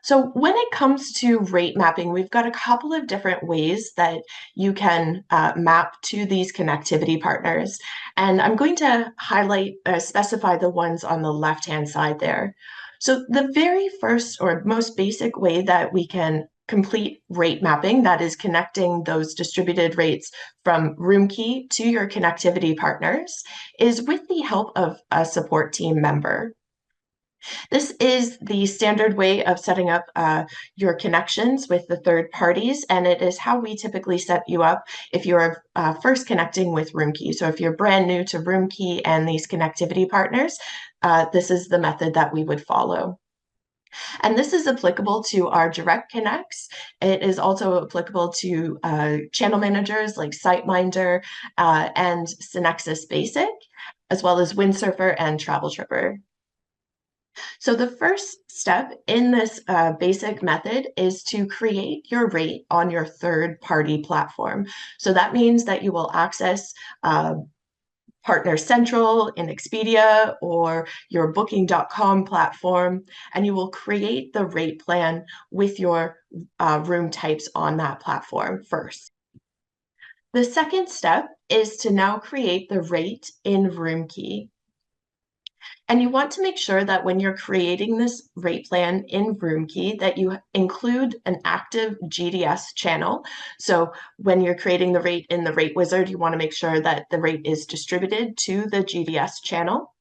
So when it comes to rate mapping, we've got a couple of different ways that you can map to these connectivity partners. And I'm going to highlight, specify the ones on the left-hand side there. So the very first or most basic way that we can complete rate mapping, that is connecting those distributed rates from Roomkey to your connectivity partners, is with the help of a support team member. This is the standard way of setting up your connections with the third parties, and it is how we typically set you up if you're first connecting with Roomkey. So if you're brand new to Roomkey and these connectivity partners, this is the method that we would follow. And this is applicable to our direct connects. It is also applicable to channel managers like SiteMinder and Synexus Basic, as well as Windsurfer and Travel Tripper. So the first step in this basic method is to create your rate on your third-party platform. So that means that you will access Partner Central in Expedia or your Booking.com platform, and you will create the rate plan with your room types on that platform first. The second step is to now create the rate in Roomkey. And you want to make sure that when you're creating this rate plan in Roomkey that you include an active GDS channel. So when you're creating the rate in the rate wizard, you want to make sure that the rate is distributed to the GDS channel.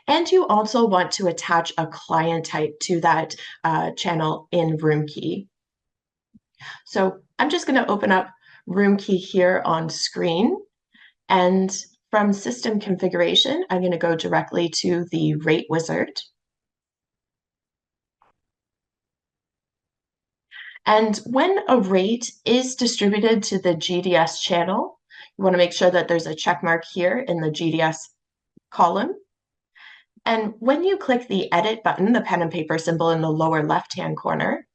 And you also want to attach a client type to that channel in Roomkey. So I'm just going to open up Roomkey here on screen. And from system configuration, I'm going to go directly to the rate wizard. And when a rate is distributed to the GDS channel, you want to make sure that there's a check mark here in the GDS column. And when you click the edit button, the pen and paper symbol in the lower left-hand corner,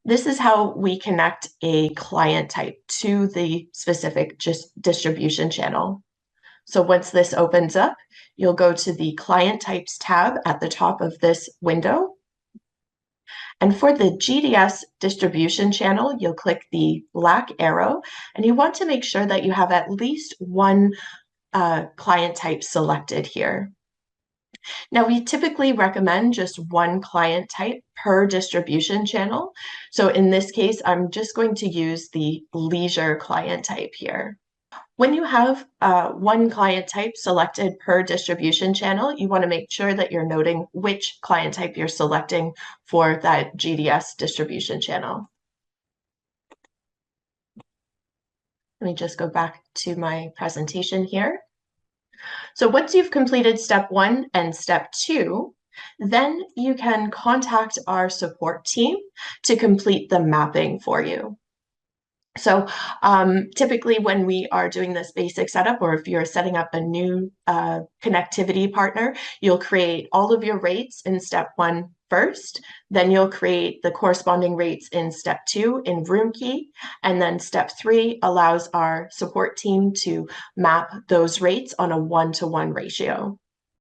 this is how we connect a client type to the specific distribution channel. So once this opens up, you'll go to the Client Types tab at the top of this window. And for the GDS distribution channel, you'll click the black arrow, and you want to make sure that you have at least one client type selected here. Now, we typically recommend just one client type per distribution channel. So in this case, I'm just going to use the leisure client type here. When you have one client type selected per distribution channel, you want to make sure that you're noting which client type you're selecting for that GDS distribution channel. Let me just go back to my presentation here. So once you've completed step 1 and step 2, then you can contact our support team to complete the mapping for you. So typically when we are doing this basic setup, or if you're setting up a new connectivity partner, you'll create all of your rates in step 1 first, then you'll create the corresponding rates in step 2 in Roomkey, and then step 3 allows our support team to map those rates on a 1-to-1 ratio.